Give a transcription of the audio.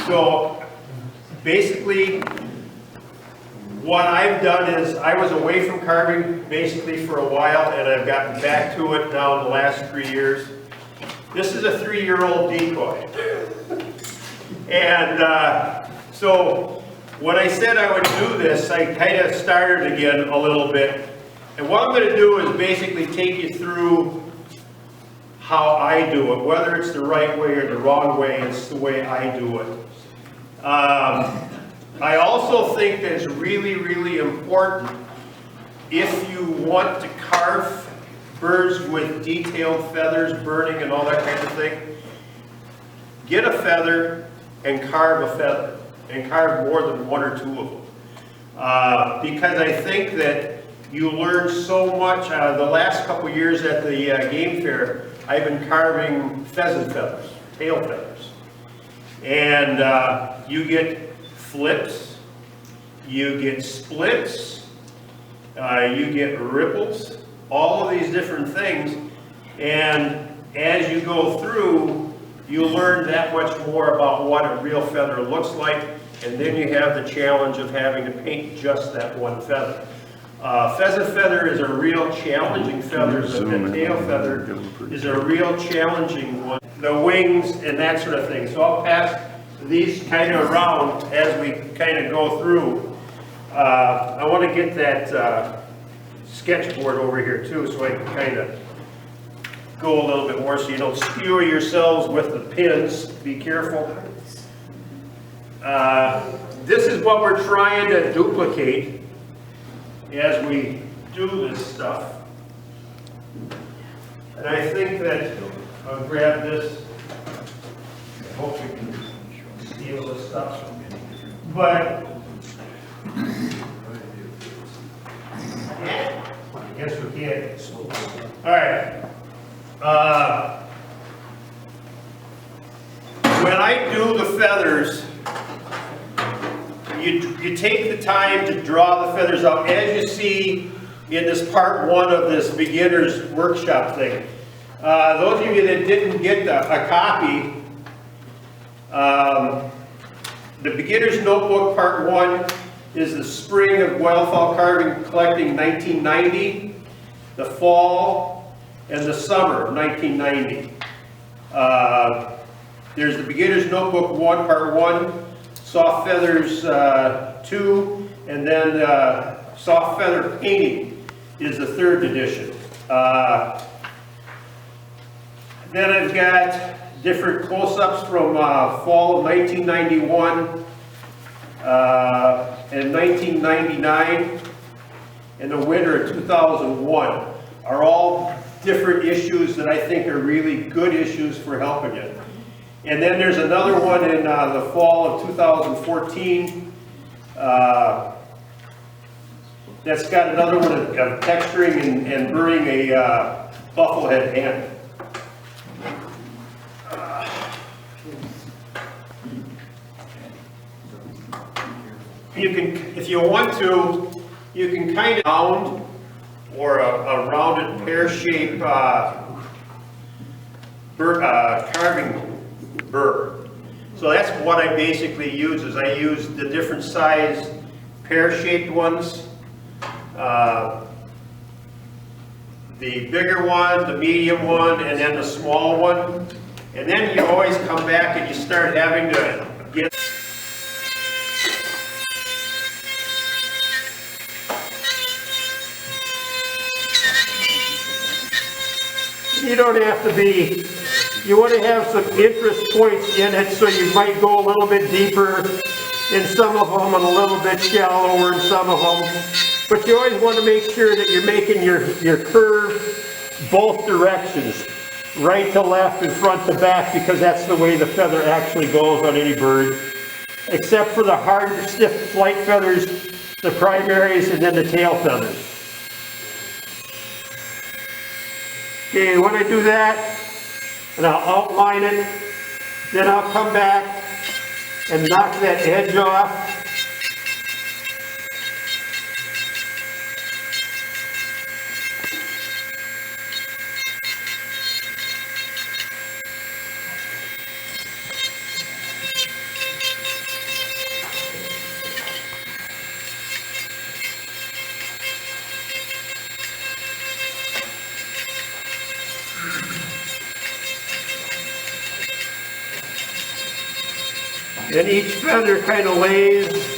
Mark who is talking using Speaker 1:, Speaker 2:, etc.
Speaker 1: So basically, what I've done is I was away from carving basically for a while, and I've gotten back to it now in the last 3 years. This is a 3-year-old decoy. And so when I said I would do this, I kind of started again a little bit. And what I'm going to do is basically take you through how I do it. Whether it's the right way or the wrong way, it's the way I do it. I also think that it's really, really important if you want to carve birds with detailed feathers, burning and all that kind of thing, get a feather and carve a feather, and carve more than 1 or 2 of them. Because I think that you learn so much. The last couple years at the game fair, I've been carving pheasant feathers, tail feathers. And you get flips, you get splits, you get ripples, all of these different things. And as you go through, you learn that much more about what a real feather looks like. And then you have the challenge of having to paint just that one feather. Pheasant feather is a real challenging feather. The tail feather is a real challenging one. The wings and that sort of thing. So I'll pass these kind of around as we kind of go through. I want to get that sketchboard over here too, so I can kind of go a little bit more so you don't skewer yourselves with the pins. Be careful. This is what we're trying to duplicate as we do this stuff. And I think that I'll grab this. I hope we can steal this stuff. But yeah, I guess we can. All right. When I do the feathers, you take the time to draw the feathers out, as you see in this part 1 of this beginner's workshop thing. Those of you that didn't get a copy, the beginner's notebook part 1 is the spring of wildfowl carving collecting 1990, the fall, and the summer of 1990. There's the beginner's notebook 1, part 1, soft feathers 2, and then soft feather painting is the 3rd edition. Then I've got different close-ups from fall of 1991 and 1999 and the winter of 2001 are all different issues that I think are really good issues for helping you. And then there's another one in the fall of 2014 that's got another one of texturing and burning a bufflehead hen. You can, if you want to, you can kind of round or a rounded pear-shaped carving burr. So that's what I basically use. Is I use the different size pear-shaped ones, the bigger one, the medium one, and then the small one. And then you always come back and you start having to get. You don't have to be, you want to have some interest points in it, so you might go a little bit deeper in some of them and a little bit shallower in some of them. But you always want to make sure that you're making your curve both directions, right to left and front to back, because that's the way the feather actually goes on any bird. Except for the hard, stiff flight feathers, the primaries, and then the tail feathers. Okay, when I do that, and I'll outline it, then I'll come back and knock that edge off. And each feather kind of lays